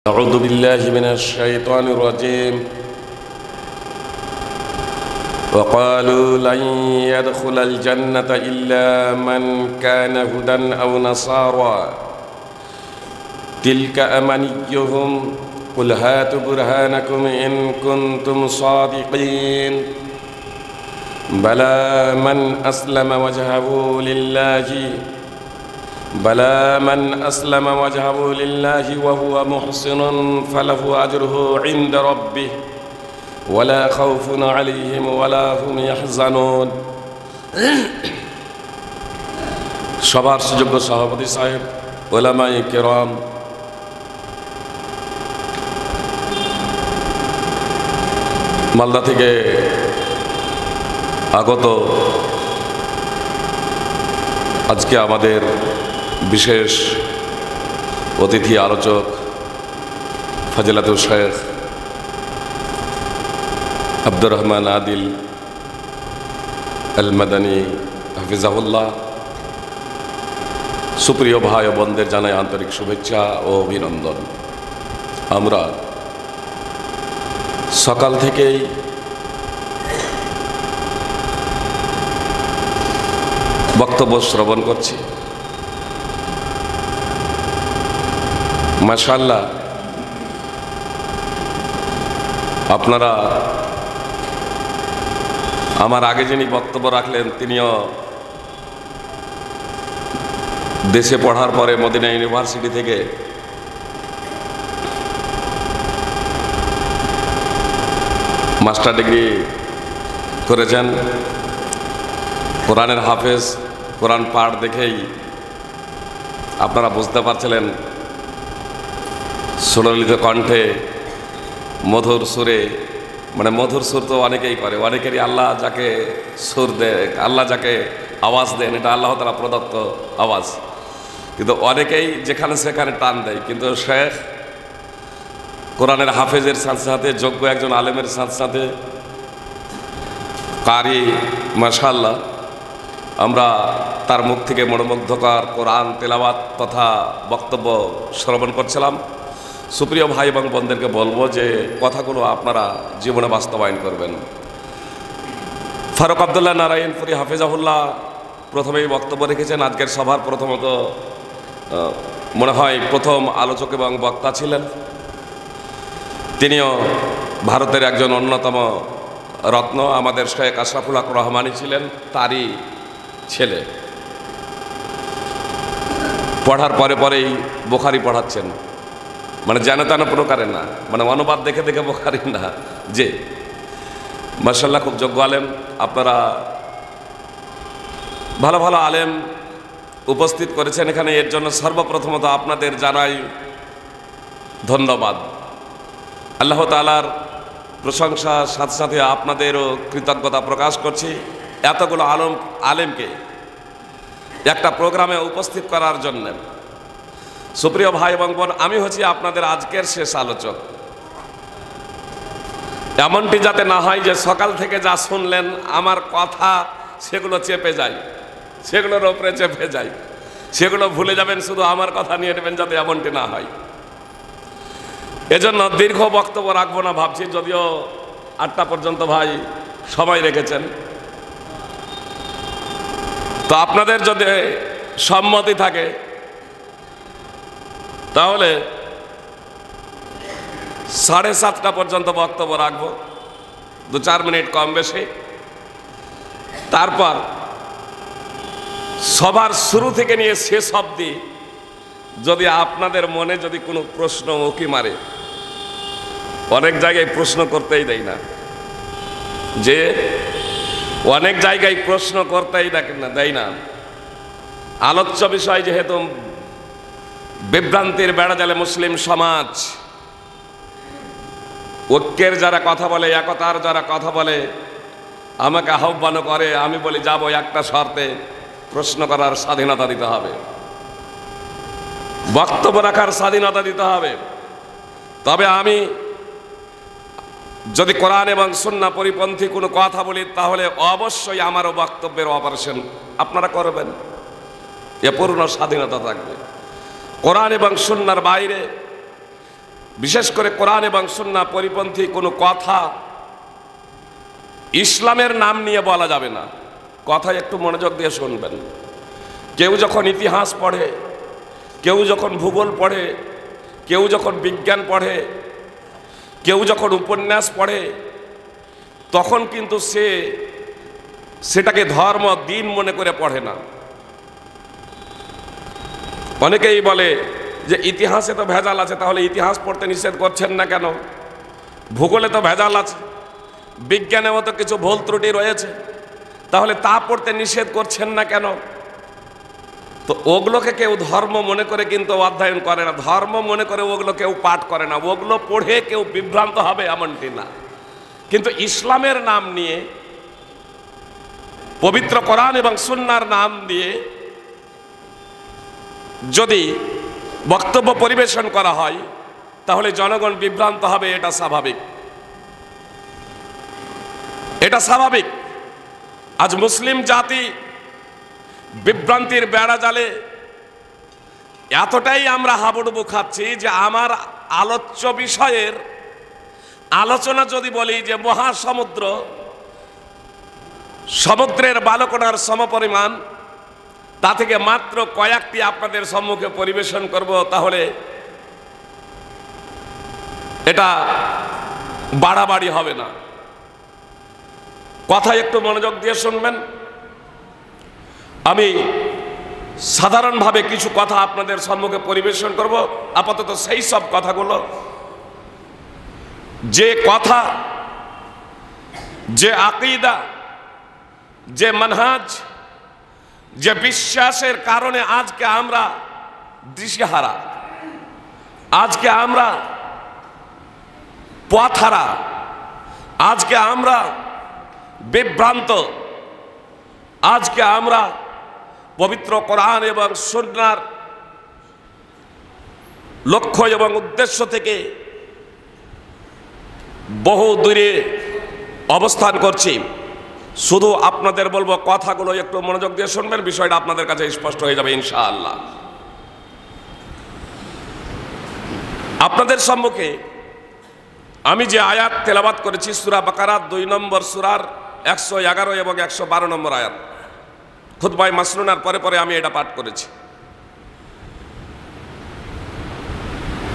أعوذ بالله من الشيطان الرجيم وقالوا لن يدخل الجنة إلا من كان هدى أو نصارى تلك أمانيهم قل هاتوا برهانكم إن كنتم صادقين بلى من أسلم وجهه لله وهو محسن فله أجره عند ربه ولا خوف عليهم ولا هم يحزنون সবার সুযোগ্য সভাপতি সাহেব, উলামায়ে কেরাম, মালদা থেকে আগত আজকে আমাদের বিশেষ অতিথি আলোচক ফজিলাতুল শেখ আব্দুর রহমান আদিল আল মাদানী হাফিজাহুল্লাহ, সুপ্রিয় ভাই ও বোনদের জানাই আন্তরিক শুভেচ্ছা ও অভিনন্দন। আমরা সকাল থেকেই বক্তব্য শ্রবণ করছি। মাশাআল্লাহ, আপনারা আমার আগে যিনি বক্তব্য রাখলেন তিনিও দেশে পড়ার পরে মদিনা ইউনিভার্সিটি থেকে মাস্টার ডিগ্রি করেছেন। কোরআনের হাফেজ, কোরআন পাঠ দেখেই আপনারা বুঝতে পারছিলেন সুললিত কণ্ঠে মধুর সুরে, মানে মধুর সুর তো অনেকেই করে, অনেকেরই আল্লাহ যাকে সুর দেয়, আল্লাহ যাকে আওয়াজ দেন, এটা আল্লাহ তাআলা প্রদত্ত আওয়াজ, কিন্তু অনেকেই যেখানে সেখানে টান দেয়। কিন্তু শেখ কোরআনের হাফেজের সাথে সাথে যোগ্য একজন আলেমের সাথে সাথে কারি, মাশাআল্লাহ, আমরা তার মুখ থেকে মনোমুগ্ধকর কোরআন তেলাওয়াত তথা বক্তব্য শ্রবণ করছিলাম। সুপ্রিয় ভাই এবং বোনদেরকে বলবো যে কথাগুলো আপনারা জীবনে বাস্তবায়ন করবেন। ফারুক আবদুল্লাহ নারায়ণপুরী হাফিজাহুল্লাহ প্রথমেই বক্তব্য রেখেছেন। আজকের সভার প্রথমত মনে হয় প্রথম আলোচক এবং বক্তা ছিলেন। তিনিও ভারতের একজন অন্যতম রত্ন, আমাদের শেখ আশরাফুল হক রহমানী ছিলেন তারই ছেলে। পড়ার পরে পরেই বুখারী পড়াচ্ছেন, মানে যেন তেন প্রকারে না, মানে অনুবাদ দেখে দেখে বুখারী না, যে মাশাআল্লাহ খুব যোগ্য আলেম। আপনারা ভালো ভালো আলেম উপস্থিত করেছেন এখানে, এর জন্য সর্বপ্রথমত আপনাদের জানাই ধন্যবাদ। আল্লাহ তাআলার প্রশংসার সাথে সাথে আপনাদেরও কৃতজ্ঞতা প্রকাশ করছি এতগুলো আলেমকে একটা প্রোগ্রামে উপস্থিত করার জন্য। সুপ্রিয় ভাই এবং বোন, আমি হচ্ছি আপনাদের আজকের শেষ আলোচক। এমনটি যাতে না হয় যে সকাল থেকে যা শুনলেন আমার কথা সেগুলো চেপে যায়, সেগুলোর ওপরে চেপে যায়, সেগুলো ভুলে যাবেন, শুধু আমার কথা নিয়ে নেবেন, যাতে এমনটি না হয়। এজন্য দীর্ঘ বক্তব্য রাখবো না ভাবছি, যদিও 8টা পর্যন্ত ভাই সময় রেখেছেন। তো আপনাদের যদি সম্মতি থাকে তাহলে 7:30 পর্যন্ত বক্তব্য রাখবো, 2-4 মিনিট কম বেশি। তারপর সবার শুরু থেকে নিয়ে শেষ অবধি যদি আপনাদের মনে যদি কোনো প্রশ্ন উকি মারে, অনেক জায়গায় প্রশ্ন করতেই দেয় না, যে অনেক জায়গায় প্রশ্ন করতেই দেয় না। আলোচ্য বিষয় যেহেতু বিভ্রান্তির বেড়াজালে মুসলিম সমাজ, ঐক্যের যারা কথা বলে, একতার যারা কথা বলে, আমাকে আহ্বান করে, আমি বলি যাব একটা শর্তে, প্রশ্ন করার স্বাধীনতা দিতে হবে, বক্তব্য রাখার স্বাধীনতা দিতে হবে। তবে আমি যদি কোরআন এবং সুন্নাহ পরিপন্থী কোনো কথা বলি তাহলে অবশ্যই আমারও বক্তব্যের অপারেশন আপনারা করবেন, এ পূর্ণ স্বাধীনতা থাকবে। কোরআন এবং সুন্নাহর বাইরে বিশেষ করে কোরআন এবং সুন্নাহ পরিপন্থী কোনো কথা ইসলামের নাম নিয়ে বলা যাবে না। কথা একটু মনোযোগ দিয়ে শুনবেন। কেউ যখন ইতিহাস পড়ে, কেউ যখন ভূগোল পড়ে, কেউ যখন বিজ্ঞান পড়ে, কেউ যখন উপন্যাস পড়ে, তখন কিন্তু সেটাকে ধর্ম দিন মনে করে পড়ে না। অনেকেই বলে যে ইতিহাসে তো ভেজাল আছে, তাহলে ইতিহাস পড়তে নিষেধ করছেন না কেন? ভূগোলে তো ভেজাল আছে, বিজ্ঞানেও তো কিছু ভুল ত্রুটি রয়েছে, তাহলে তা পড়তে নিষেধ করছেন না কেন? তো ওগুলোকে কেউ ধর্ম মনে করে কিন্তু অধ্যয়ন করে না, ধর্ম মনে করে ওগুলো কেউ পাঠ করে না, ওগুলো পড়ে কেউ বিভ্রান্ত হবে এমনটি না। কিন্তু ইসলামের নাম নিয়ে, পবিত্র কোরআন এবং সুন্নাহর নাম দিয়ে যদি বক্তব্য পরিবেশন করা হয় তাহলে জনগণ বিভ্রান্ত হবে, এটা স্বাভাবিক, এটা স্বাভাবিক। আজ মুসলিম জাতি বিভ্রান্তির বেড়া জালে এতটাই আমরা হাবুডুবু খাচ্ছি যে আমার আলোচ্য বিষয়ের আলোচনা যদি বলি যে মহাসমুদ্র, সমুদ্রের বালুকণার সমপরিমাণ, তা থেকে মাত্র কয়েকটি আপনাদের সম্মুখে পরিবেশন করব, তাহলে এটা বাড়াবাড়ি হবে না। কথা একটু মনোযোগ দিয়ে শুনবেন। আমি সাধারণভাবে কিছু কথা আপনাদের সম্মুখে পরিবেশন করব। আপাতত সেই সব কথাগুলো, যে কথা, যে আকীদা, যে মানহাজ, যে বিশ্বাসের কারণে আজকে আমরা দিশেহারা, আজকে আমরা পথহারা, আজকে আমরা বিভ্রান্ত, আজকে আমরা পবিত্র কোরআন এবং সুন্নাহর লক্ষ্য এবং উদ্দেশ্য থেকে বহু দূরে অবস্থান করছি। শুধু আপনাদের বলবো কথাগুলো একটু মনোযোগ দিয়ে শুনবেন, বিষয়টা আপনাদের কাছে স্পষ্ট হয়ে যাবে ইনশাআল্লাহ। আপনাদের সম্মুখে আমি যে আয়াত তেলাওয়াত করেছি সূরা বাকারা 2 নম্বর সূরার 111 এবং 112 নম্বর আয়াত, খুতবায়ে মাসনুনার পরে পরে আমি এটা পাঠ করেছি।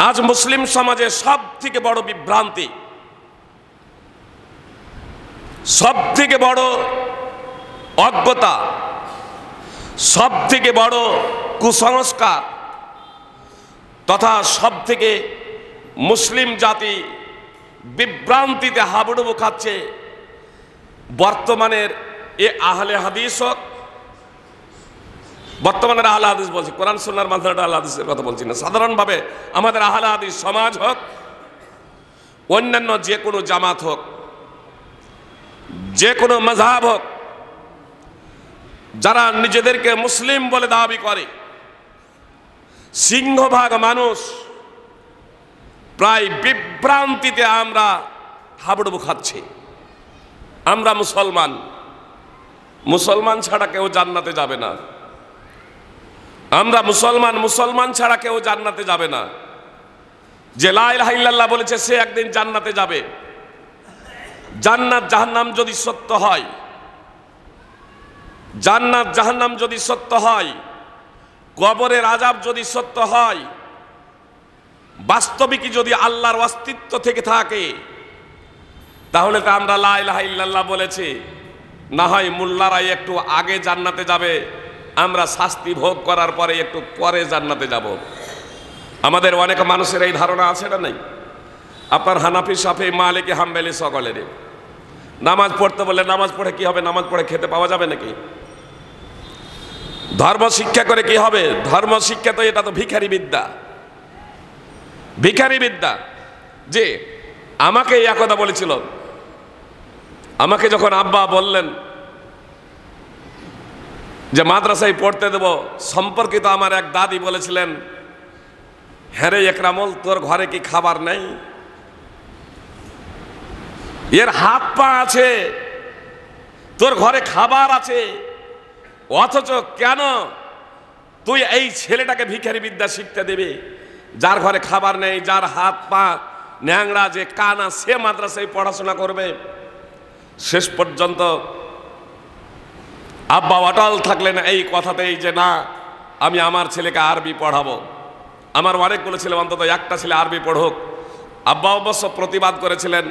আজ মুসলিম সমাজে সব থেকে বড় বিভ্রান্তি, সব থেকে বড় অজ্ঞতা, সব থেকে বড় কুসংস্কার তথা সব থেকে মুসলিম জাতি বিভ্রান্তিতে হাবুডুবু খাচ্ছে বর্তমানের এ আহলে হাদিস হোক, বর্তমানের আহলে হাদিস বলছি, কোরআন সুন্নাহর মাধ্যমে আহলে হাদিসের কথা বলছি না, সাধারণভাবে আমাদের আহলে হাদিস সমাজ হোক, অন্যান্য যে কোনো জামাত হোক, যে কোনো মাযহাব হোক, যারা নিজেদেরকে মুসলিম বলে দাবি করে, সিংহভাগ মানুষ প্রায় বিভ্রান্তিতে আমরা হাবুডুবু খাচ্ছি। আমরা মুসলমান, মুসলমান ছাড়া কেউ জান্নাতে যাবে না। আমরা মুসলমান, মুসলমান ছাড়া কেউ জান্নাতে যাবে না। যে লা ইলাহা ইল্লাল্লাহ বলেছে সে একদিন জান্নাতে যাবে। জান্নাত জাহান্নাম যদি সত্য হয়, জান্নাত জাহান্নাম যদি সত্য হয়, কবরের আযাব যদি সত্য হয়, বাস্তবিকই যদি আল্লাহর অস্তিত্ব থেকে থাকে, তাহলে তো আমরা লা ইলাহা ইল্লাল্লাহ বলেছি, না হয় মোল্লারাই একটু আগে জান্নাতে যাবে, আমরা শাস্তি ভোগ করার পরে একটু পরে জান্নাতে যাব। আমাদের অনেক মানুষের এই ধারণা আছে না? নেই? আপনার হানাফি, শাফি, মালিকি, হাম্বলি সকলেরই নামাজ পড়তে বললে নামাজ পড়ে কি হবে? নামাজ পড়ে খেতে পাওয়া যাবে নাকি? ধর্ম শিক্ষা করে কি হবে? ধর্ম শিক্ষা তো এটা তো ভিখারি বিদ্যা, ভিখারি বিদ্যা। যে আমাকে একদা বলেছিল, আমাকে যখন আব্বা বললেন যে মাদ্রাসায় পড়তে দেব, সম্পর্কিত আমার এক দাদি বলেছিলেন, হ্যাঁ রে একরামুল, তোর ঘরে কি খাবার নেই? এর হাত পা আছে, তোর ঘরে খাবার আছে, অথচ কেন তুই এই ছেলেটাকে ভিখারি বিদ্যা শিখতে দেবে? যার ঘরে খাবার নেই, যার হাত পা ন্যাংরা, যে কানা, সে মাদ্রাসায় পড়াশোনা করবে। শেষ পর্যন্ত আব্বা অটল থাকলেন এই কথাতেই যে না, আমি আমার ছেলেকে আরবি পড়াবো। আমার অনেকগুলো ছেলে, অন্তত একটা ছেলে আরবি পড়ুক। আব্বা অবশ্য প্রতিবাদ করেছিলেন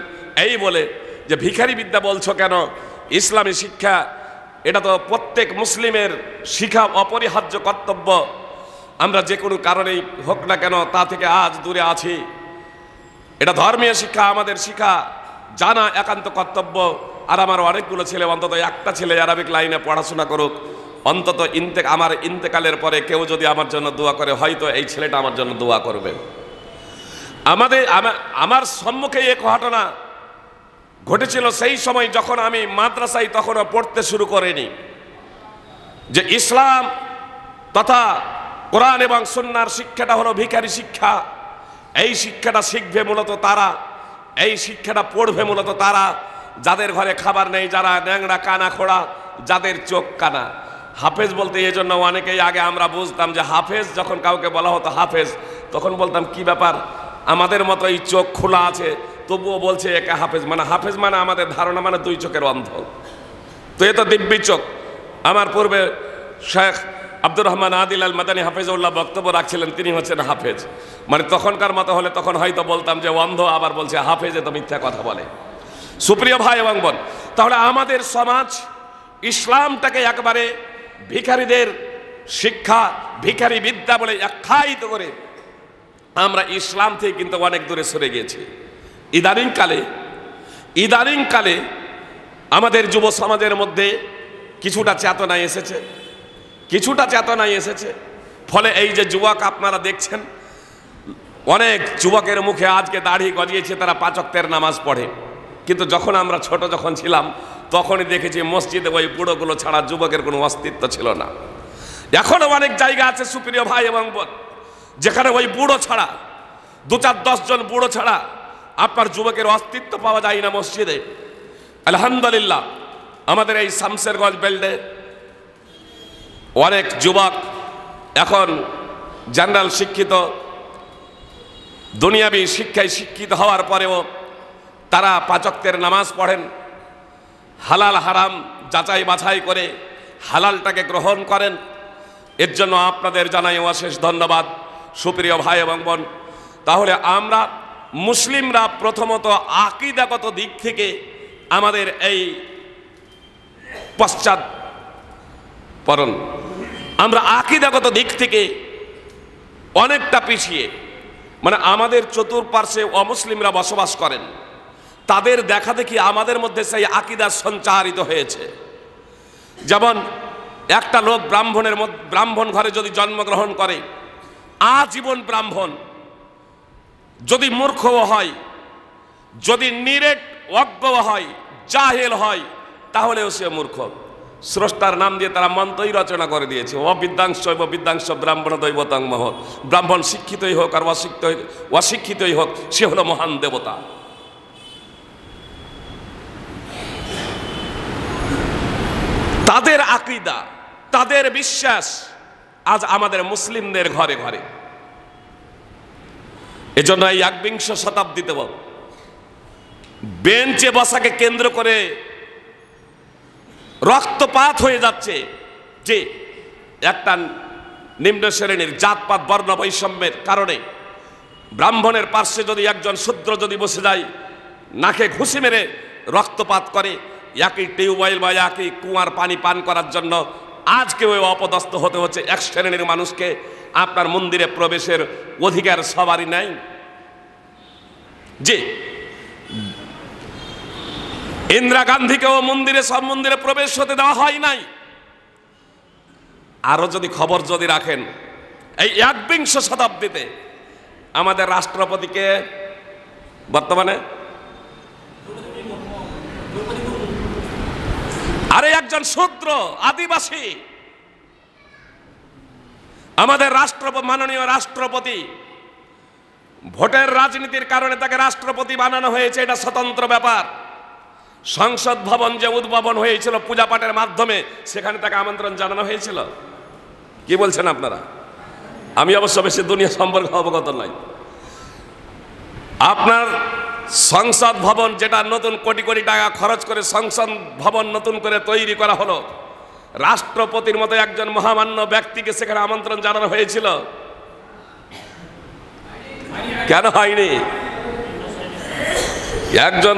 এই বলে যে ভিখারি বিদ্যা বলছো কেন? ইসলামী শিক্ষা এটা তো প্রত্যেক মুসলিমের শিক্ষা অপরিহার্য কর্তব্য। আমরা যে কোনো কারণেই হোক না কেন তা থেকে আজ দূরে আছি। এটা ধর্মীয় শিক্ষা, আমাদের শিক্ষা জানা একান্ত কর্তব্য। আর আমার অনেকগুলো ছেলে, অন্তত একটা ছেলে আরবিক লাইনে পড়াশোনা করুক। অন্তত আমার ইন্তেকালের পরে কেউ যদি আমার জন্য দোয়া করে, হয়তো এই ছেলেটা আমার জন্য দোয়া করবে। আমার সম্মুখে এক ঘটনা ঘটেছিল সেই সময় যখন আমি মাদ্রাসায় তখনও পড়তে শুরু করিনি, যে ইসলাম তথা কোরআন এবং সুন্নাহর শিক্ষাটা হলো ভিখারি শিক্ষা। এই শিক্ষাটা শিখবে মূলত তারা, এই শিক্ষাটা পড়বে মূলত তারা যাদের ঘরে খাবার নেই, যারা ন্যাংরা, কানা খোড়া, যাদের চোখ কানা। হাফেজ বলতে এই জন্য অনেকেই আগে আমরা বুঝতাম যে হাফেজ, যখন কাউকে বলা হতো হাফেজ, তখন বলতাম কি ব্যাপার, আমাদের মতো এই চোখ খোলা আছে তবুও বলছে একে হাফেজ। মানে হাফেজ মানে আমাদের ধারণা মানে দুই চোখের অন্ধ। তো এ তো দিব্যি চোখ। আমার পূর্বে শেখ আব্দুর রহমান আদিল আল মাদানী হাফেজউল্লাহ বক্তব্য রাখছিলেন, তিনি হচ্ছেন হাফেজ। মানে তখনকার মতো হলে তখন হয়তো বলতাম যে অন্ধ, আবার বলছে হাফেজ, এ তো মিথ্যা কথা বলে। সুপ্রিয় ভাই এবং বোন, তাহলে আমাদের সমাজ ইসলামটাকে একবারে ভিখারিদের শিক্ষা, ভিখারি বিদ্যা বলে আখ্যায়িত করে আমরা ইসলাম থেকে কিন্তু অনেক দূরে সরে গিয়েছি। ইদানিংকালে আমাদের যুব সমাজের মধ্যে কিছুটা চেতনায় এসেছে। ফলে এই যে যুবক আপনারা দেখছেন, অনেক যুবকের মুখে আজকে দাড়ি গজিয়েছে, তারা 5 ওয়াক্তের নামাজ পড়ে। কিন্তু যখন আমরা ছোট ছিলাম তখনই দেখেছি মসজিদে ওই বুড়োগুলো ছাড়া যুবকের কোনো অস্তিত্ব ছিল না। এখনো অনেক জায়গা আছে সুপ্রিয় ভাই এবং বোন, যেখানে ওই বুড়ো ছাড়া, 2-4-10 জন বুড়ো ছাড়া আপনার যুবকের অস্তিত্ব পাওয়া যায় না মসজিদে। আলহামদুলিল্লাহ আমাদের এই শামসেরগঞ্জ বেল্টে অনেক যুবক এখন জেনারেল শিক্ষিত, দুনিয়াবি শিক্ষায় শিক্ষিত হওয়ার পরেও তারা 5 ওয়াক্তের নামাজ পড়েন, হালাল হারাম যাচাই বাছাই করে হালালটাকে গ্রহণ করেন। এর জন্য আপনাদের জানাই অশেষ ধন্যবাদ সুপ্রিয় ভাই এবং বোন। তাহলে আমরা মুসলিমরা প্রথমত আকীদাগত দিক থেকে আমাদের এই পশ্চাৎপরণ, আমরা আকীদাগত দিক থেকে অনেকটা পিছিয়ে। মানে আমাদের চতুর্পার্শ্বে অমুসলিমরা বসবাস করেন, তাদের দেখা দেখি আমাদের মধ্যে সেই আকীদা সঞ্চারিত হয়েছে। যেমন একটা লোক ব্রাহ্মণ ঘরে যদি জন্মগ্রহণ করে, আজীবন ব্রাহ্মণ, যদি মূর্খও হয়, যদি নিরেট অজ্ঞ হয়, জাহেল হয়, তাহলেও সে মূর্খ। স্রষ্টার নাম দিয়ে তারা মন্ত্রই রচনা করে দিয়েছে, বিদ্যাংশ ব্রাহ্মণ দৈবতং মহৎ। ব্রাহ্মণ শিক্ষিতই হোক আর অশিক্ষিতই হোক, সে হলো মহান দেবতা। তাদের আকীদা, তাদের বিশ্বাস আজ আমাদের মুসলিমদের ঘরে ঘরে। এজন্য এই 21 শতাব্দীতে বেঞ্চে বসাকে কেন্দ্র করে রক্তপাত হয়ে যাচ্ছে। যে একটা নিম্ন শ্রেণীর জাতপাত বর্ণ বৈষম্যের কারণে ব্রাহ্মণের পার্শ্বে যদি একজন শূদ্র যদি বসে যায়, নাকে ঘুষি মেরে রক্তপাত করে, একই টিউবওয়েল বা একই কুয়ার পানি পান করার জন্য আজকে ওই অপদস্থ হতে হচ্ছে এক শ্রেণীর মানুষকে। আপনার মন্দিরে প্রবেশের অধিকার সবারই নাই। যে ইন্দিরা গান্ধীকেও সব মন্দিরে প্রবেশ হতে দেওয়া হয় নাই। আরো যদি খবর যদি রাখেন, এই 21 শতাব্দীতে আমাদের রাষ্ট্রপতিকে বর্তমানে আরে একজন শূদ্র আদিবাসী, আমাদের মাননীয় রাষ্ট্রপতি, ভোটের রাজনীতির কারণে তাকে রাষ্ট্রপতি বানানো হয়েছে, এটা স্বতন্ত্র ব্যাপার। সংসদ ভবন যে উদ্ভাবন হয়েছিল পূজা পাঠের মাধ্যমে, সেখানে তাকে আমন্ত্রণ জানানো হয়েছিল। কি বলছেন আপনারা? আমি অবশ্য বেশি দুনিয়া সম্পর্কে অবগত নই। আপনার সংসদ ভবন, যেটা নতুন কোটি কোটি টাকা খরচ করে সংসদ ভবন নতুন করে তৈরি করা হলো, রাষ্ট্রপতির মতো একজন মহামান্য ব্যক্তিকে সেখানে আমন্ত্রণ জানানো হয়েছিল? কেন হয়নি? একজন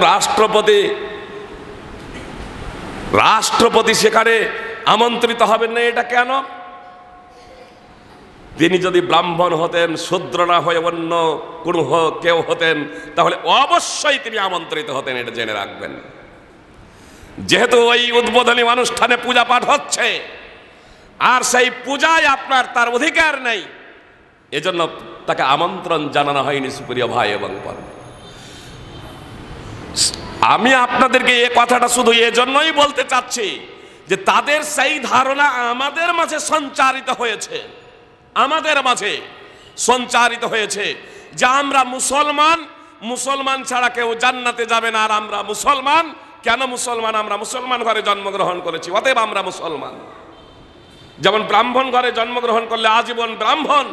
রাষ্ট্রপতি সেখানে আমন্ত্রিত হবেন না, এটা কেন? তিনি যদি ব্রাহ্মণ হতেন, শূদ্র না হয়ে অন্য কোনো কেউ হতেন, তাহলে অবশ্যই তিনি আমন্ত্রিত হতেন, এটা জেনে রাখবেন। যেহেতু ওই উদ্বোধনী অনুষ্ঠানে পূজা পাঠ হচ্ছে, আর সেই পূজায় আপনার তার অধিকার নেই, এজন্য তাকে আমন্ত্রণ জানানো হয়নি। সুপ্রিয় ভাই এবং বোন, আমি আপনাদেরকে এই কথাটা শুধু এজন্যই বলতে চাচ্ছি যে তাদের সেই ধারণা আমাদের মাঝে সঞ্চারিত হয়েছে, আমাদের মাঝে সঞ্চারিত হয়েছে যে আমরা মুসলমান, মুসলমান ছাড়া কেউ জান্নাতে যাবে না। আর আমরা মুসলমান, কেন মুসলমান? আমরা মুসলমান ঘরে জন্মগ্রহণ করেছি, অতএব আমরা মুসলমান। যেমন ব্রাহ্মণ ঘরে জন্মগ্রহণ করলে আজীবন ব্রাহ্মণ,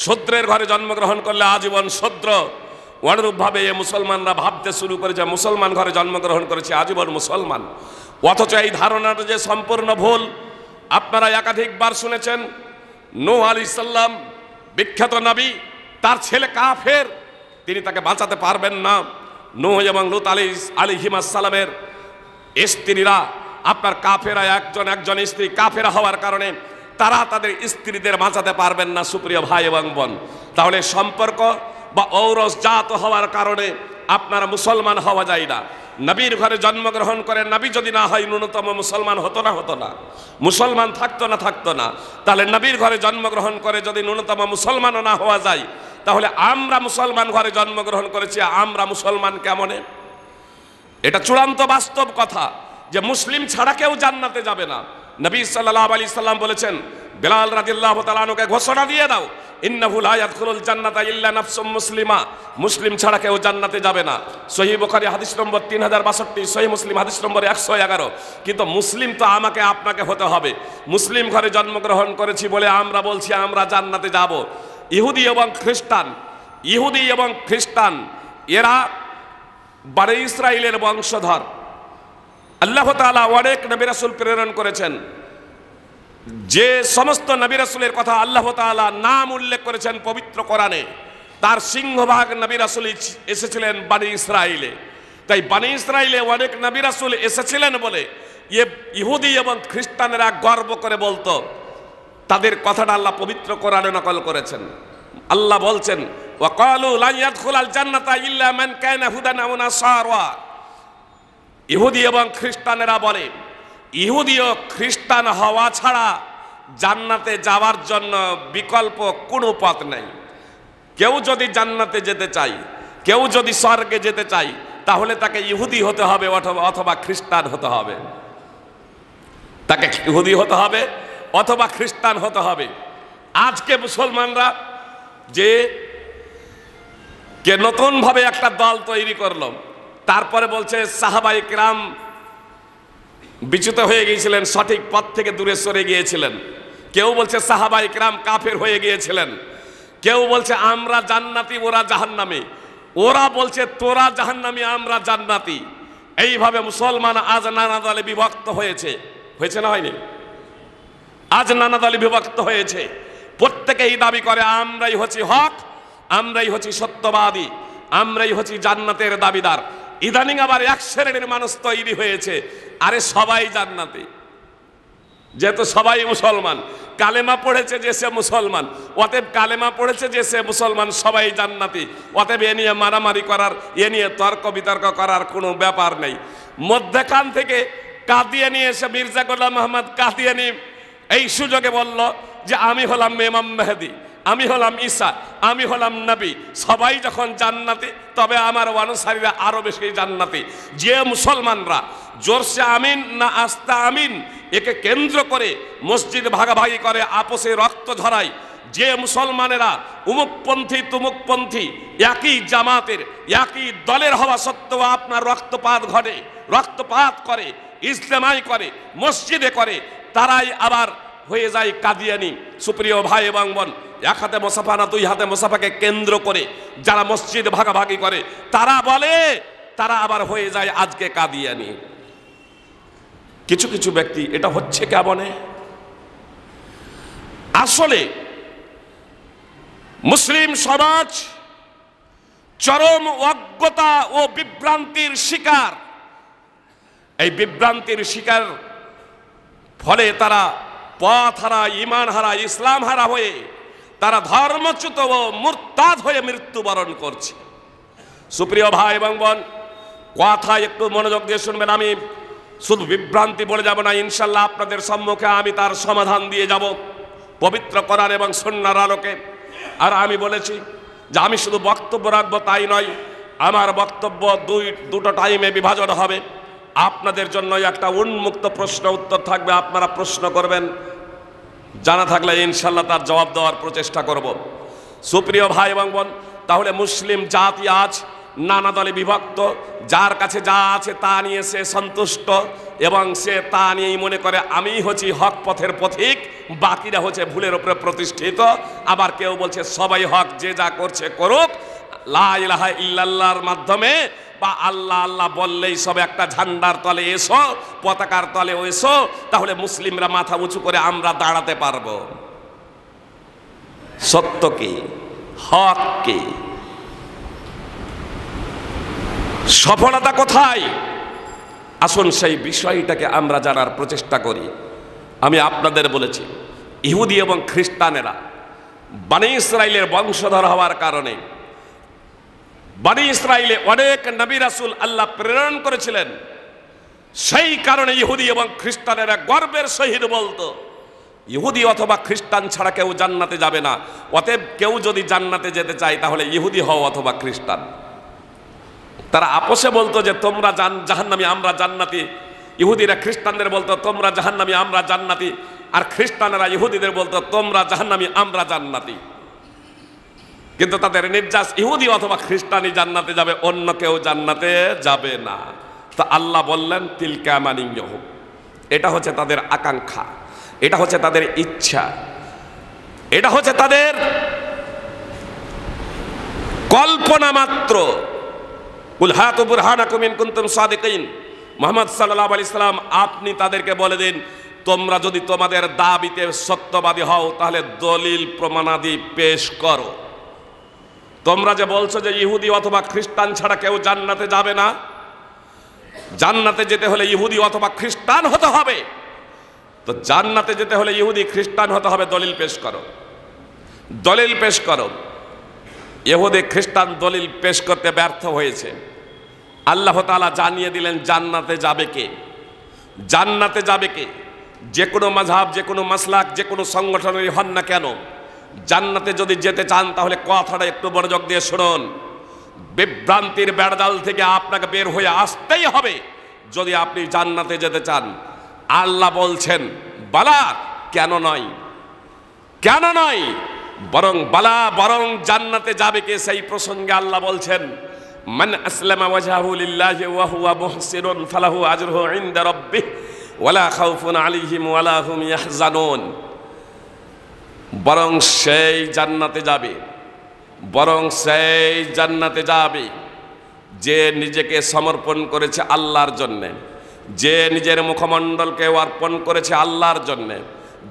শূদ্রের ঘরে জন্মগ্রহণ করলে আজীবন শূদ্র, অনুরূপভাবে মুসলমানরা ভাবতে শুরু করেছে মুসলমান ঘরে জন্মগ্রহণ করেছে আজীবন মুসলমান। অথচ এই ধারণাটা যে সম্পূর্ণ ভুল। আপনারা একাধিকবার শুনেছেন নূহ আলাইহিস সালাম, বিখ্যাত নবী, তার ছেলে কাফের, তিনি তাকে বাঁচাতে পারবেন না। নূহ এবং লূত আলাইহিস সালামের স্ত্রীরা আপনার কাফেরা, একজন স্ত্রী কাফেরা হওয়ার কারণে তারা তাদের স্ত্রীদের বাঁচাতে পারবেন না। সুপ্রিয় ভাই এবং বোন, তাহলে সম্পর্ক বা ঔরস জাত হওয়ার কারণে আপনারা মুসলমান হওয়া যায় না। নবীর ঘরে জন্মগ্রহণ করে নবী যদি না হয়, ন্যূনতম মুসলমান হতো না, মুসলমান থাকতো না। তাহলে নবীর ঘরে জন্মগ্রহণ করে যদি ন্যূনতম মুসলমানও না হওয়া যায়, তাহলে আমরা মুসলমান ঘরে জন্মগ্রহণ করেছি, আমরা মুসলমান কেমনে? এটা চূড়ান্ত বাস্তব কথা যে মুসলিম ছাড়া কেউ জান্নাতে যাবে না। নবী সাল্লাল্লাহু আলাইহি সাল্লাম বলেছেন, বেলাল রাদিয়াল্লাহু তাআলা আনহুকে ঘোষণা দিয়ে দাও, ইন্নাহু লা ইয়াদখুলুল জান্নাতা ইল্লা নাফসুম মুসলিমা, মুসলিম ছাড়া কেউ জান্নাতে যাবে না। সহিহ বুখারী হাদিস নম্বর 3062, সহিহ মুসলিম হাদিস নম্বর 111। কিন্তু মুসলিম তো আমাকে আপনাকে হতে হবে। মুসলিম ঘরে জন্মগ্রহণ করেছি বলে আমরা বলছি আমরা জান্নাতে যাব। ইহুদি এবং খ্রিস্টান এরা বনি ইসরাইলের বংশধর। আল্লাহ তাআলা অনেক নবী রাসূল প্রেরণ করেছেন। যে সমস্ত নবী রাসূলের কথা আল্লাহ তাআলা নাম উল্লেখ করেছেন পবিত্র কোরআনে, তার সিংহভাগ নবী রাসূল এসেছিলেন বনি ইসরাইলে। তাই বনি ইসরাইলে অনেক নবী রাসূল এসেছিলেন বলে ইহুদি এবং খ্রিস্টানেরা গর্ব করে বলতো। তাদের কথাটা আল্লাহ পবিত্র কোরআনে নকল করেছেন। আল্লাহ বলছেন, ওয়া ক্বালু লা ইয়াদখুলাল জান্নাতা ইল্লা মান কানা হুদান আও নাসারা। ইহুদি এবং খ্রিস্টানেরা বলে ইহুদি ও খ্রিস্টান হওয়া ছাড়া জান্নাতে যাওয়ার জন্য বিকল্প কোনো পথ নেই। কেউ যদি জান্নাতে যেতে চায়, কেউ যদি স্বর্গে যেতে চায়, তাহলে তাকে ইহুদি হতে হবে অথবা খ্রিস্টান হতে হবে। তাকে ইহুদি হতে হবে অথবা খ্রিস্টান হতে হবে। আজকে মুসলমানরা যে নতুনভাবে একটা দল তৈরি করলো, তারপরে বলছে সাহাবায়ে কেরাম বিচ্যুত হয়ে গিয়েছিলেন, সঠিক পথ থেকে দূরে সরে গিয়েছিলেন। কেউ বলছে সাহাবায়ে কেরাম কাফের হয়ে গিয়েছিলেন। কেউ বলছে আমরা জান্নাতি, ওরা জাহান্নামী। ওরা বলছে তোরা জাহান্নামী, আমরা জান্নাতি। এইভাবে মুসলমান আজ নানা দলে বিভক্ত হয়েছে না হয়নি? আজ নানা দলে বিভক্ত হয়েছে। প্রত্যেকেই দাবি করে আমরাই হচ্ছি হক, আমরাই হচ্ছি সত্যবাদী, আমরাই হচ্ছি জান্নাতের দাবিদার। ইদানিং আবার এক শ্রেণীর মানুষ তৈরি হয়েছে, আরে সবাই জান্নাতি, যেহেতু সবাই মুসলমান, কালেমা পড়েছে যে সে মুসলমান, অতএব কালেমা পড়েছে যে সে মুসলমান, সবাই জান্নাতি। অতএব এ নিয়ে মারামারি করার, এ নিয়ে তর্ক বিতর্ক করার কোনো ব্যাপার নেই। মধ্যখান থেকে কাদিয়ানি এসে মির্জা গোলাম মোহাম্মদ কাদিয়ানি এই সুযোগে বলল যে আমি হলাম ইমাম মেহেদি, আমি হলাম ঈসা, আমি হলাম নবী। সবাই যখন জান্নাতি, তবে আমার অনুসারীরা আরো বেশি জান্নাতি। যে মুসলমানরা জোরসে আমিন না আস্তা আমিন একে কেন্দ্র করে মসজিদ ভাগাভাগি করে, আপোষে রক্ত ঝরায়, যে মুসলমানেরা উমুকপন্থী তুমুকপন্থী একই জামাতের একই দলের হওয়া সত্ত্বেও আপনার রক্তপাত করে, ইজতেমাই করে, মসজিদে করে, তারাই আবার হয়ে যায় কাদিয়ানি। সুপ্রিয় ভাই এবং বোন, এক হাতে মুসাফা না দুই হাতে মুসাফাকে কেন্দ্র করে যারা মসজিদ ভাগাভাগি করে তারা বলে, তারা আবার হয়ে যায় আজকে কাদিয়ানি। কিছু কিছু ব্যক্তি এটা হচ্ছে কেমনে? আসলে মুসলিম সমাজ চরম অজ্ঞতা ও বিভ্রান্তির শিকার। এই বিভ্রান্তির শিকার ফলে তারা পথ হারা, ঈমান হারা, ইসলাম হারা হয়ে তারা ধর্মচ্যুত ও মুরতাদ হয়ে মৃত্যুবরণ করছে। সুপ্রিয় ভাই এবং বোন, কথা একটু মনোযোগ দিয়ে শুনবেন। আমি শুধু বিভ্রান্তি বলে যাব না, ইনশাল্লাহ আপনাদের সম্মুখে আমি তার সমাধান দিয়ে যাব পবিত্র কোরআন এবং সুন্নাহর আলোকে। আর আমি বলেছি যে আমি শুধু বক্তব্য রাখবো তাই নয়, আমার বক্তব্য দুটো টাইমে বিভাজন হবে। আপনাদের জন্য একটা উন্মুক্ত প্রশ্ন উত্তর থাকবে, আপনারা প্রশ্ন করবেন, জানা থাকলে ইনশাল্লাহ তার জবাব দেওয়ার প্রচেষ্টা করব। সুপ্রিয় ভাই এবং বোন, তাহলে মুসলিম জাতি আজ নানা দলে বিভক্ত। যার কাছে যা আছে তা নিয়ে সে সন্তুষ্ট এবং সে তা নিয়েই মনে করে আমি হচ্ছি হক পথের পথিক, বাকিরা হচ্ছে ভুলের উপরে প্রতিষ্ঠিত। আবার কেউ বলছে সবাই হক, যে যা করছে করুক, লা ইলাহা ইল্লাল্লাহর মাধ্যমে বা আল্লাহ আল্লাহ বললেই সব একটা ঝান্ডার তলে এসো, পতাকার তলে এসো, তাহলে মুসলিমরা মাথা উঁচু করে আমরা দাঁড়াতে পারবো। সত্য কি? হক কি? সফলতা কোথায়? আসুন সেই বিষয়টাকে আমরা জানার প্রচেষ্টা করি। আমি আপনাদের বলেছি, ইহুদি এবং খ্রিস্টানেরা বনি ইসরাইলের বংশধর হওয়ার কারণে বনি ইসরাইলে অনেক নবী রাসূল আল্লাহ প্রেরণ করেছিলেন। সেই কারণে ইহুদি এবং খ্রিস্টানেরা গর্বের সহিত বলতো, ইহুদি অথবা খ্রিস্টান ছাড়া কেউ জান্নাতে যাবে না। অতএব কেউ যদি জান্নাতে যেতে চায় তাহলে ইহুদি হও অথবা খ্রিস্টান। তারা আপোষে বলতো যে তোমরা জাহান্নামী, আমরা জান্নাতি। ইহুদিরা খ্রিস্টানদের বলতো তোমরা জাহান্নামী, আমরা জান্নাতি। আর খ্রিস্টানেরা ইহুদিদের বলতো তোমরা জাহান্নামী, আমরা জান্নাতি। কিন্তু তাদের নির্যাস ইহুদি অথবা খ্রিস্টানই জান্নাতে যাবে, অন্য কেউ জান্নাতে যাবে না। তা আল্লাহ বললেন তিলকা মানিয়হুম, এটা হচ্ছে তাদের আকাঙ্ক্ষা, এটা হচ্ছে তাদের ইচ্ছা, এটা হচ্ছে তাদের কল্পনা মাত্র। কুল হাতু বুরহানাকুম ইন কুনতুম সাদিকিন, মুহাম্মদ সাল্লাল্লাহু আলাইহি সাল্লাম আপনি তাদেরকে বলে দিন, তোমরা যদি তোমাদের দাবিতে সত্যবাদী হও তাহলে দলিল প্রমাণাদি পেশ করো। তোমরা যে বলছো যে ইহুদি অথবা খ্রিস্টান ছাড়া কেউ জান্নাতে যাবে না, জান্নাতে যেতে হলে ইহুদি অথবা খ্রিস্টান হতে হবে। তো জান্নাতে যেতে হলে ইহুদি খ্রিস্টান হতে হবে, দলিল পেশ করো, দলিল পেশ করো। ইহুদি খ্রিস্টান দলিল পেশ করতে ব্যর্থ হয়েছে। আল্লাহ তাআলা জানিয়ে দিলেন জান্নাতে যাবে কে, জান্নাতে যাবে কে। যে কোনো মাযহাব, যে কোনো মাসলাক, যে কোনো সংগঠনেরই হন না কেন, জান্নাতে যদি যেতে চান তাহলে কথাটা একটু মনোযোগ দিয়ে শুনুন। বিভ্রান্তির বেড়াজাল থেকে আপনাকে বের হয়ে আসতেই হবে যদি আপনি জান্নাতে যেতে চান। আল্লাহ বলছেন বালা, কেন নয়, কেন নয়, বরং বালা, বরং জান্নাতে যাবে কে সেই প্রসঙ্গে আল্লাহ বলছেন মান আসলামা ওয়াজহাহু লিল্লাহি ওয়া হুয়া মুহসিনুন ফালাহু আজরুহু ইনদা রাব্বিহি ওয়ালা খাউফুন আলাইহিম ওয়ালা হুম ইয়াহজানুন। বরং সেই জান্নাতে যাবে, বরং সেই জান্নাতে যাবে যে নিজেকে সমর্পণ করেছে আল্লাহর জন্যে, যে নিজের মুখমণ্ডলকে অর্পণ করেছে আল্লাহর জন্যে,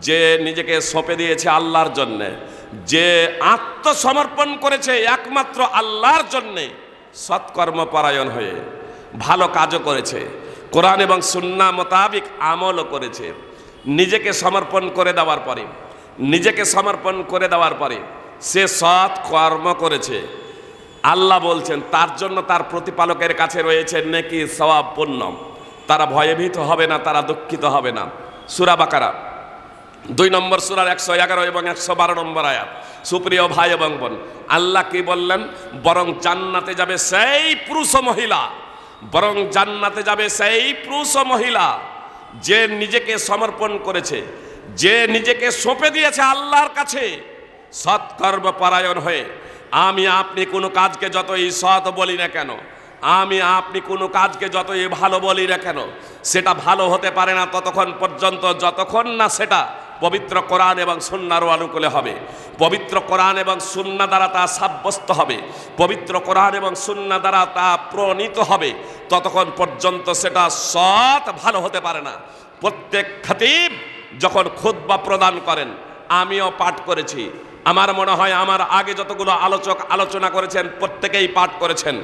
যে নিজেকে সঁপে দিয়েছে আল্লাহর জন্যে, যে আত্মসমর্পণ করেছে একমাত্র আল্লাহর জন্যে, সৎকর্মপরায়ণ হয়ে ভালো কাজও করেছে, কোরআন এবং সুন্নাহ মোতাবিক আমলও করেছে। নিজেকে সমর্পণ করে দেওয়ার পরে, নিজেকে সমর্পণ করে দেওয়ার পরে সে সৎ কর্ম করেছে, আল্লাহ বলছেন তার জন্য তার প্রতিপালকের কাছে রয়েছে নেকি, সওয়াব, পুণ্য। তারা ভয়ভীত হবে না, তারা দুঃখিত হবে না। সূরা বাকারা 2 নম্বর সূরার 111 এবং 112 নম্বর আয়াত। সুপ্রিয় ভাই এবং বোন, আল্লাহ কি বললেন? বরং জান্নাতে যাবে সেই পুরুষ ও মহিলা, বরং জান্নাতে যাবে সেই পুরুষ ও মহিলা যে নিজেকে সমর্পণ করেছে, যে নিজেকে সঁপে দিয়েছে আল্লাহর কাছে সৎকর্মপরায়ণ হয়ে। আমি আপনি কোনো কাজকে যতই সৎ বলি না কেন, আমি আপনি কোনো কাজকে যতই ভালো বলি না কেন, সেটা ভালো হতে পারে না ততক্ষণ পর্যন্ত যতক্ষণ না সেটা পবিত্র কোরআন এবং সুন্নাহর অনুকূলে হবে, পবিত্র কোরআন এবং সুন্নাহ দ্বারা তা সাব্যস্ত হবে, পবিত্র কোরআন এবং সুন্নাহ দ্বারা তা প্রণীত হবে, ততক্ষণ পর্যন্ত সেটা সৎ ভালো হতে পারে না। প্রত্যেক খতিব যখন খুতবা প্রদান করেন, আমিও পাঠ করেছি, আমার মনে হয় আমার আগে যতগুলো আলোচক আলোচনা করেছেন প্রত্যেকেই পাঠ করেছেন।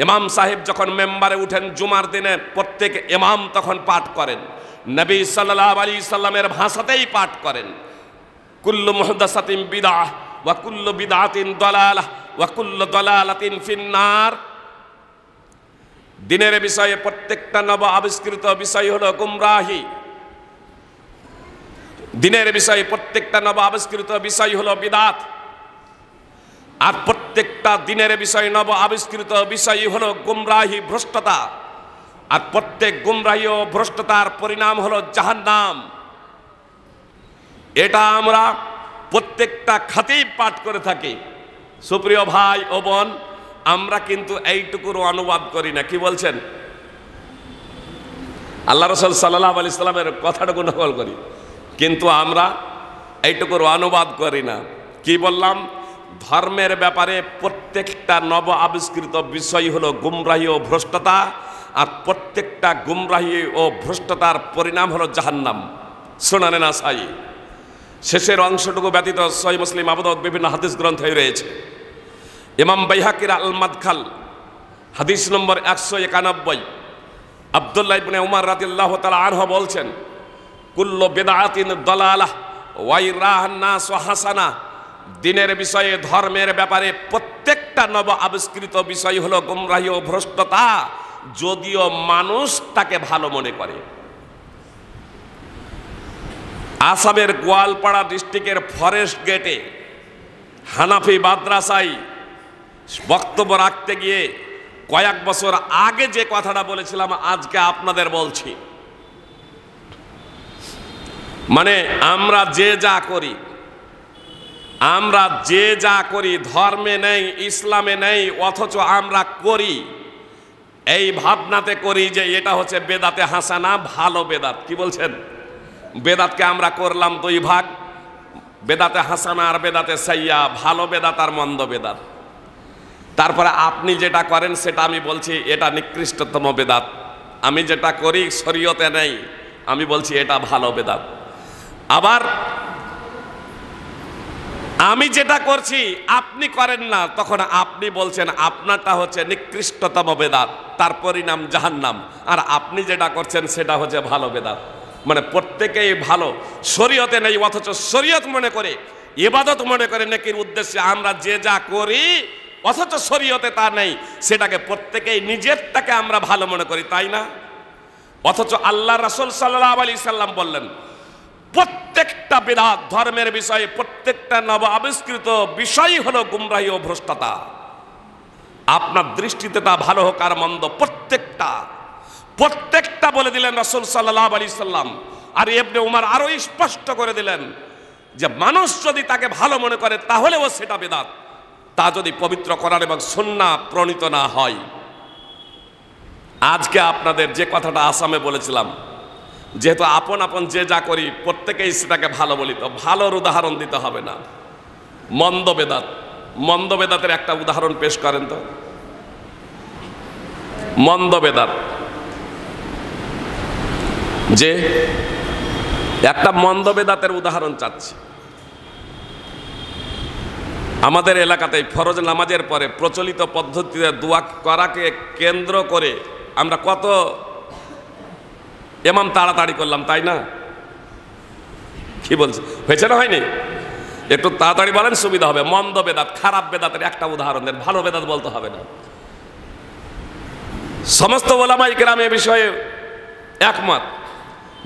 ইমাম সাহেব যখন মেম্বারে উঠেন জুমার দিনে, প্রত্যেক ইমাম তখন পাঠ করেন, নবী সাল্লাল্লাহু আলাইহি সাল্লামের ভাষাতেই পাঠ করেন, কুল্লু মুহদাসাতিন বিদআহ ওয়া কুল্লু বিদআতিন দালালাহ ওয়া কুল্লু দালালাতিন ফিন্নার। দিনের বিষয়ে প্রত্যেকটা নব আবিষ্কৃত বিষয় হলো গুমরাহি, দিনের বিষয়ে প্রত্যেকটা নব আবিষ্কৃত বিষয় হলো বিদআত, আর প্রত্যেকটা দিনের বিষয় নব আবিষ্কৃত বিষয় হলো গুমরাহি, ভ্রষ্টতা, আর প্রত্যেক গুমরাহি ও ভ্রষ্টতার পরিণাম হলো জাহান্নাম। এটা আমরা প্রত্যেকটা খতিব পাঠ করে থাকি। সুপ্রিয় ভাই ও বোন, আমরা কিন্তু এইটুকুর অনুবাদ করি না। কি বলছেন? আল্লাহ রাসূল সাল্লাল্লাহু আলাইহি সাল্লামের কথাটুকু নকল করি, কিন্তু আমরা এইটুকুর অনুবাদ করি না। কি বললাম? ধর্মের ব্যাপারে প্রত্যেকটা নব আবিষ্কৃত বিষয় হলো গুমরাহি ও ভ্রষ্টতা, আর প্রত্যেকটা গুমরাহি ও ভ্রষ্টতার পরিণাম হলো জাহান্নাম। সুনানে নাসাই শেষের অংশটুকু ব্যতীত সহিহ মুসলিম, আবু দাউদ বিভিন্ন হাদিস গ্রন্থে রয়েছে। ইমাম বাইহাকির আল মাদখাল হাদিস নম্বর 191, আব্দুল্লাহ ইবনে উমর রাদিয়াল্লাহু তাআলা আনহু বলছেন, কুল্লু বিদআতিন দালালাহ ওয়া ইরাহান নাস হাসানা। দিনের বিষয়ে, ধর্মের ব্যাপারে প্রত্যেকটা নব আবিষ্কৃত বিষয় হলো গুমরাহি ও ভ্রষ্টতা, যদিও মানুষ তাকে ভালো মনে করে। আসামের গোয়ালপাড়া ডিস্ট্রিক্টের ফরেস্ট গেটে হানাফি মাদ্রাসায় বক্তব্য রাখতে গিয়ে কয়েক বছর আগে যে কথাটা বলেছিলাম আজকে আপনাদের বলছি। মানে আমরা যে যা করি ধর্মে নেই, ইসলামে নেই, অথচ আমরা করি, এই ভাবনাতে করি যে এটা হচ্ছে বেদাতে হাসানা, ভালো বেদাত। কি বলছেন? বেদাতকে আমরা করলাম দুই ভাগ, বেদাতে হাসানা আর বেদাতে সাইয়া, ভালো বেদাত আর মন্দ বেদাত। তারপরে আপনি যেটা করেন সেটা আমি বলছি এটা নিকৃষ্টতম বেদাত, আমি যেটা করি শরীয়তে নেই, আমি বলছি এটা ভালো বেদাত। আবার আমি যেটা করছি আপনি করেন না, তখন আপনি বলছেন আপনারটা হচ্ছে নিকৃষ্টতম বেদাত, তার পরিণাম জাহান্নাম, আর আপনি যেটা করছেন সেটা হচ্ছে ভালো বেদাত। মানে প্রত্যেকেই ভালো, শরীয়তে নেই, অথচ শরীয়ত মনে করে, ইবাদত মনে করে নেকির উদ্দেশ্যে আমরা যে যা করি, অথচ শরীয়তে তা নেই, সেটাকে প্রত্যেকেই নিজেরটাকে আমরা ভালো মনে করি, তাই না? অথচ আল্লাহ রাসূল সাল্লাল্লাহু আলাইহি সাল্লাম বললেন, প্রত্যেকটা বিদআত, ধর্মের বিষয়ে প্রত্যেকটা নব আবিষ্কৃত বিষয় হলো গুমরাহি ও ভ্রষ্টতা। আপনার দৃষ্টিতে তা ভালো হোক আর মন্দ, প্রত্যেকটা বলে দিলেন রাসূল সাল্লাল্লাহু আলাইহি সাল্লাম। আর ইবনে উমর আরো স্পষ্ট করে দিলেন যে মানুষ যদি তাকে ভালো মনে করে তাহলেও সেটা বিদআত, তা যদি পবিত্র কোরআন এবং সুন্নাহ প্রণীত না হয়। আজকে আপনাদের যে কথাটা আসামে বলেছিলাম, যেহেতু আপন আপন যে যা করি প্রত্যেকেই সেটাকে ভালো বলি, তো ভালোর উদাহরণ দিতে হবে না, মন্দ বেদাতের একটা উদাহরণ পেশ করেন তো। মন্দ বেদাত, যে একটা মন্দ বেদাতের উদাহরণ চাচ্ছি। আমাদের এলাকাতেই ফরজ নামাজের পরে প্রচলিত পদ্ধতিতে দোয়া করাকে কেন্দ্র করে আমরা কত ইমাম তাড়াতাড়ি করলাম, তাই না? কি বলছে, হয়েছে না হয়নি? একটু তাড়াতাড়ি বলেন, সুবিধা হবে। মন্দ বেদাত, খারাপ বেদাতের একটা উদাহরণ দেন, ভালো বেদাত বলতে হবে না। সমস্ত ওলামায়ে কেরাম এ বিষয়ে একমত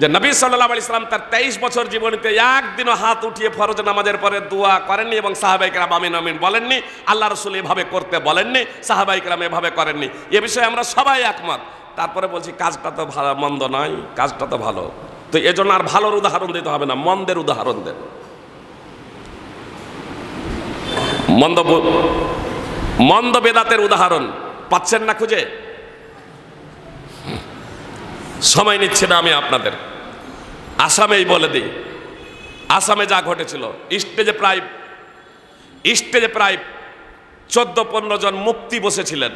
যে নবী সাল্লাল্লাহু আলাইহি সাল্লাম তার 23 বছর জীবনীতে একদিনও হাত উঠিয়ে ফরজ নামাজের পরে দোয়া করেননি, এবং সাহাবায়ে কেরাম আমিন আমিন বলেননি। আল্লাহ রাসূল এভাবে করতে বলেননি, সাহাবায়ে কেরাম এভাবে করেননি। এ বিষয়ে আমরা সবাই একমত। তারপরে বলছি কাজটা তো ভালো, মন্দ নয়, কাজটা তো ভালো। তো এজন্য আর ভালোর উদাহরণ দিতে হবে না, মন্দের উদাহরণ দেন। মন্দ বেদাতের উদাহরণ পাচ্ছেন না খুঁজে? সময় নিচ্ছে না আমি আপনাদের, আসামেই বলে দিই। আসামে যা ঘটেছিল, স্টেজে প্রায় 14-15 জন মুফতি বসেছিলেন।